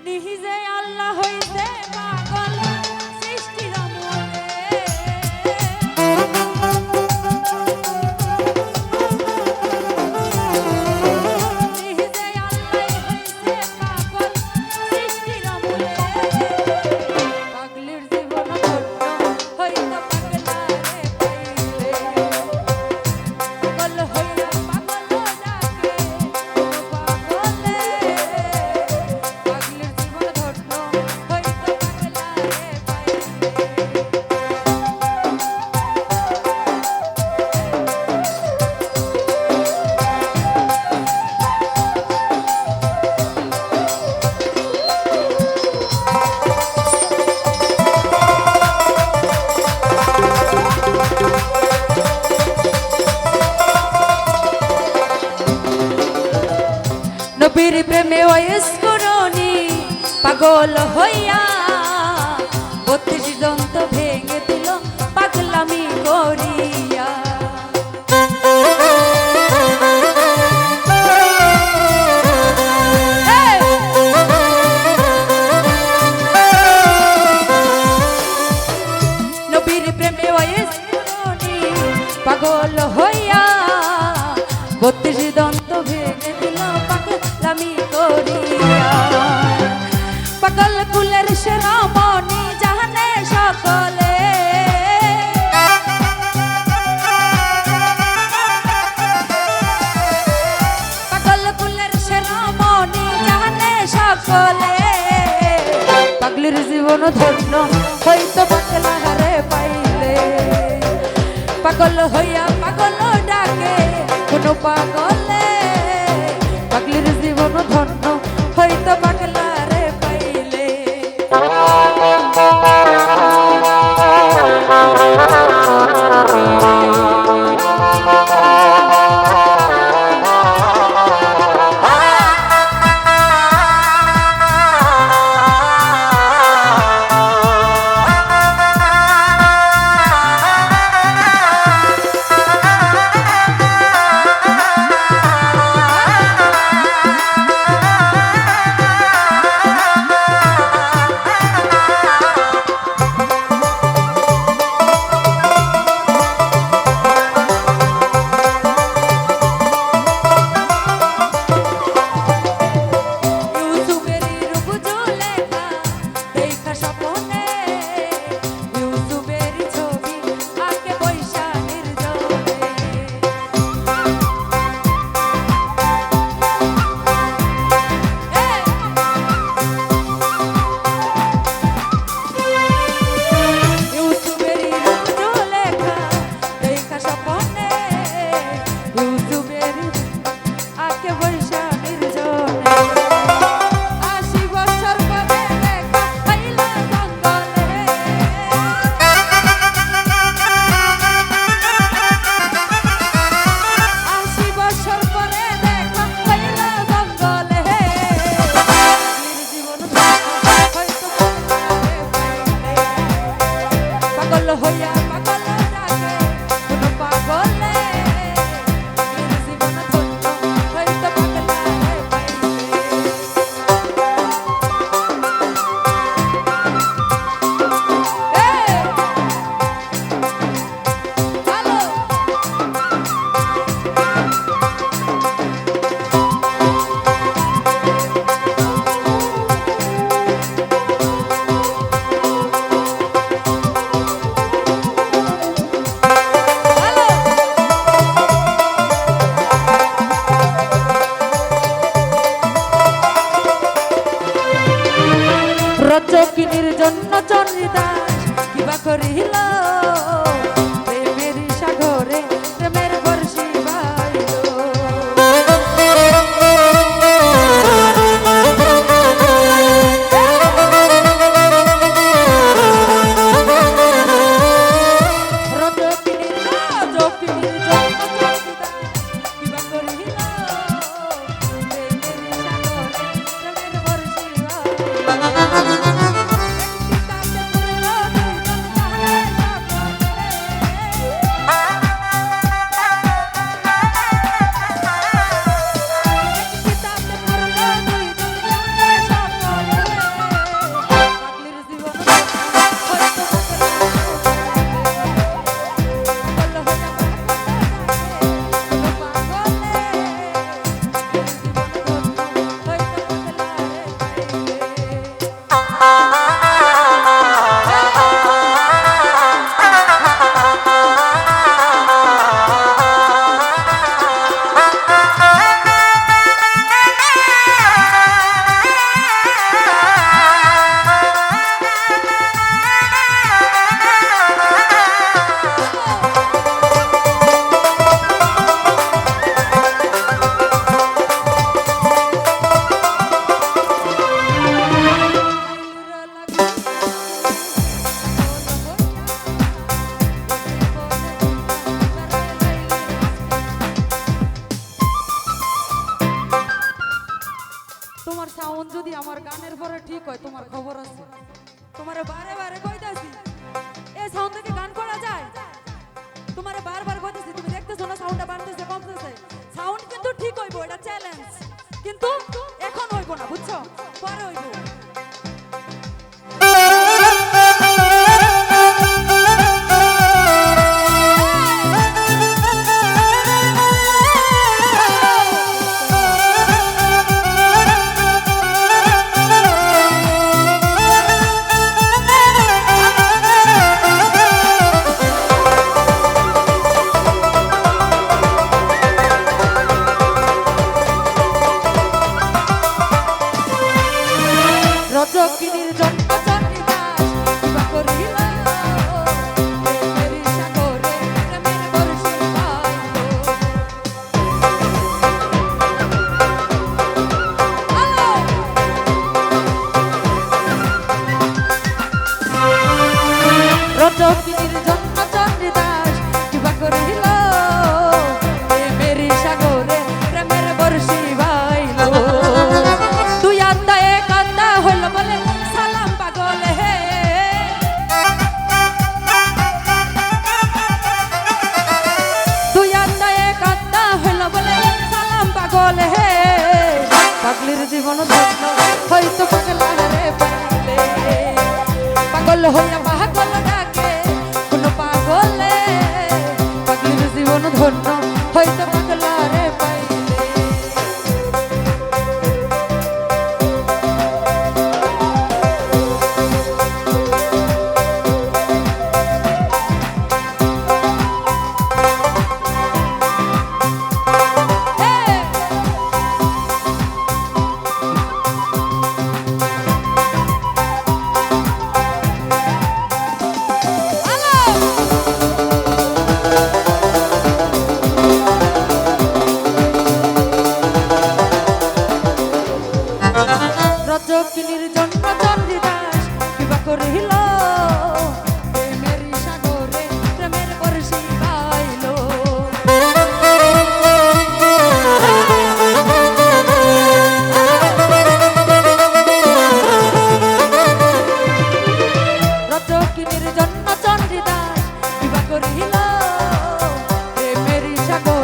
নিহিজে আল্লাহ হইতে পাগল সৃষ্টির আমলে নিহিজে আল্লাহ হইতে পাগল সৃষ্টির আমলে পাগলের জীবন ধন্য হইতে পাগলা রে পাইলে পাগল হইয়া পাগল ডাকে পাগলে পাগলের জীবন ধন্য হইতে পাগলা রে নবীর প্রেমে ওয়াইস্করণী পাগল হইয়া 32 দন্ত ভেঙে দিল পাগলামি করিয়া নবীর প্রেমে ওয়াইস্করণী পাগল হইয়া 32 দন্ত ভেঙে দিল পাগলামি করিয়া পাগল কুলের শিরোমণি জানে সকলে পাগল কুলের শিরোমণি জানে সকলে পাগলের জীবন ধন্য হইতো পাগলা রে পাইলে পাগল হইয়া পাগল ডাকে কোন পাগলে পাগলের জীবন ধন্য হইতো পাগলা রে পাইলে রচকিনীর জন্য চন্দ্রিদাস কিবা করিল প্রেমের সাগরে প্রেমের বর্ষি বাইল রচকিনীর জন্য চন্দ্রিদাস কিবা করিল প্রেমের সাগরে প্রেমের বর্ষি বাইল কি কয় তোমার খবর আছে? তোমারে বারে বারে কইতাছি এই সাউন্ড থেকে গান করা যায়? তোমারে বারবার কইতাছি, তুমি দেখতেছো না সাউন্ডটা বাড়তেছে কমতেছে? সাউন্ড কিন্তু ঠিক হইবো, এটা চ্যালেঞ্জ, কিন্তু এখন হইবো না, বুঝছো? পরে হইবো। রজকিনীর জন্ম চন্ডিদাস কিবা করিল, প্রেমের সাগরে প্রেমের বর্ষি পাইল। রজকিনীর জন্ম চন্ডিদাস কিবা করিল, প্রেমের সাগরে প্রেমের বর্ষি পাইল। তুই আত্মা এক আত্মা হইল বলে সালাম পাগল হে, তুই আত্মা এক আত্মা হইল বলে সালাম পাগল হে। পাগলির জীবন ধন্য হয়তো পাগলা রে পাইলে, পাগল হইয়া পাগল ডাকে কোন পাগলে, পাগলির জীবন ধন্য হয়তো পাগলা রে পাইলে। রজকিনীর জন্ম চন্ডিদাস কিবা করিল, প্রেমের সাগরে প্রেমের বর্ষি পাইল। রজকিনীর জন্ম চন্ডিদাস কিবা করিল, প্রেমের সাগরে